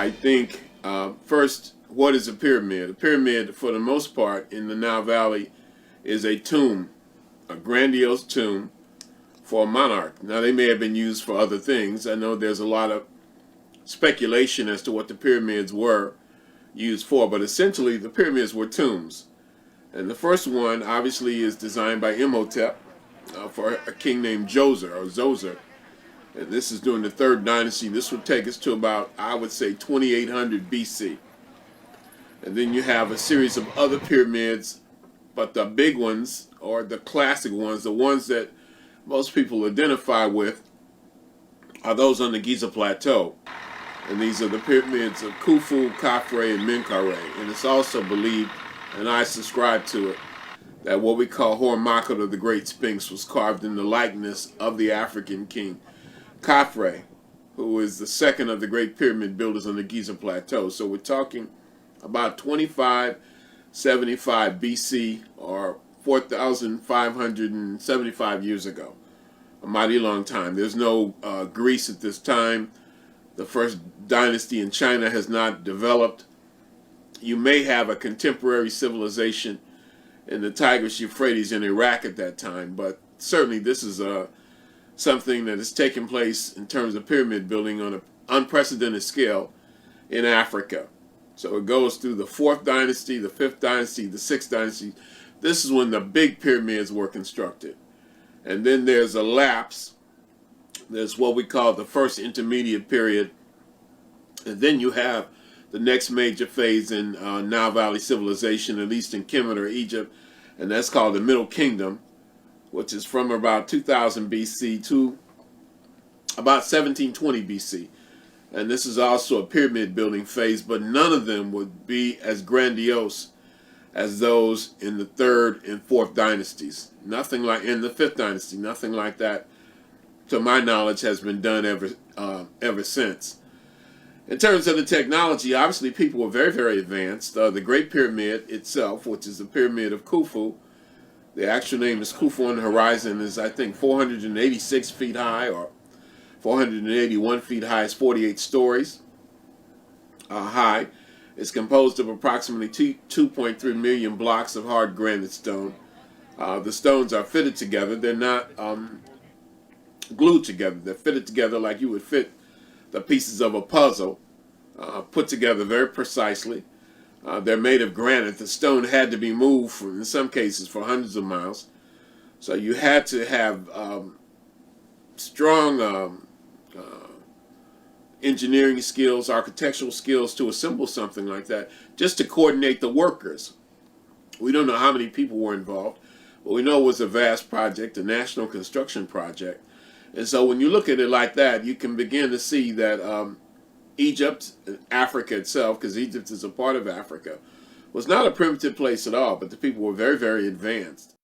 I think first, what is a pyramid? A pyramid, for the most part, in the Nile Valley, is a tomb, a grandiose tomb for a monarch. Now, they may have been used for other things. I know there's a lot of speculation as to what the pyramids were used for, but essentially, the pyramids were tombs. And the first one, obviously, is designed by Imhotep for a king named Zoser. And this is during the third dynasty. This would take us to about, I would say, 2800 BC. And then you have a series of other pyramids, but the big ones, or the classic ones, the ones that most people identify with, are those on the Giza Plateau. And these are the pyramids of Khufu, Khafre, and Menkaure. And it's also believed, and I subscribe to it, that what we call Hormakhet, the Great Sphinx, was carved in the likeness of the African king Khafre, who is the second of the great pyramid builders on the Giza Plateau. So we're talking about 2575 BC, or 4,575 years ago. A mighty long time. There's no Greece at this time. The first dynasty in China has not developed. You may have a contemporary civilization in the Tigris-Euphrates in Iraq at that time, but certainly this is something that has taken place in terms of pyramid building on an unprecedented scale in Africa. So it goes through the 4th dynasty, the 5th dynasty, the 6th dynasty. This is when the big pyramids were constructed. And then there's a lapse. There's what we call the first intermediate period. And then you have the next major phase in Nile Valley civilization, at least in Kemet or Egypt, and that's called the Middle Kingdom, which is from about 2000 BC to about 1720 BC. And this is also a pyramid building phase, but none of them would be as grandiose as those in the 3rd and 4th dynasties. Nothing like in the 5th dynasty, nothing like that, to my knowledge, has been done ever since. In terms of the technology, obviously people were very, very advanced. The Great Pyramid itself, which is the Pyramid of Khufu, the actual name is Khufu on the horizon, is I think 486 feet high, or 481 feet high. It's 48 stories high. It's composed of approximately 2.3 million blocks of hard granite stone. The stones are fitted together. They're not glued together. They're fitted together like you would fit the pieces of a puzzle, put together very precisely. They're made of granite. The stone had to be moved, in some cases, for hundreds of miles. So you had to have strong engineering skills, architectural skills to assemble something like that, just to coordinate the workers. We don't know how many people were involved, but we know it was a vast project, a national construction project. And so when you look at it like that, you can begin to see that Egypt, Africa itself, because Egypt is a part of Africa, was not a primitive place at all, but the people were very, very advanced.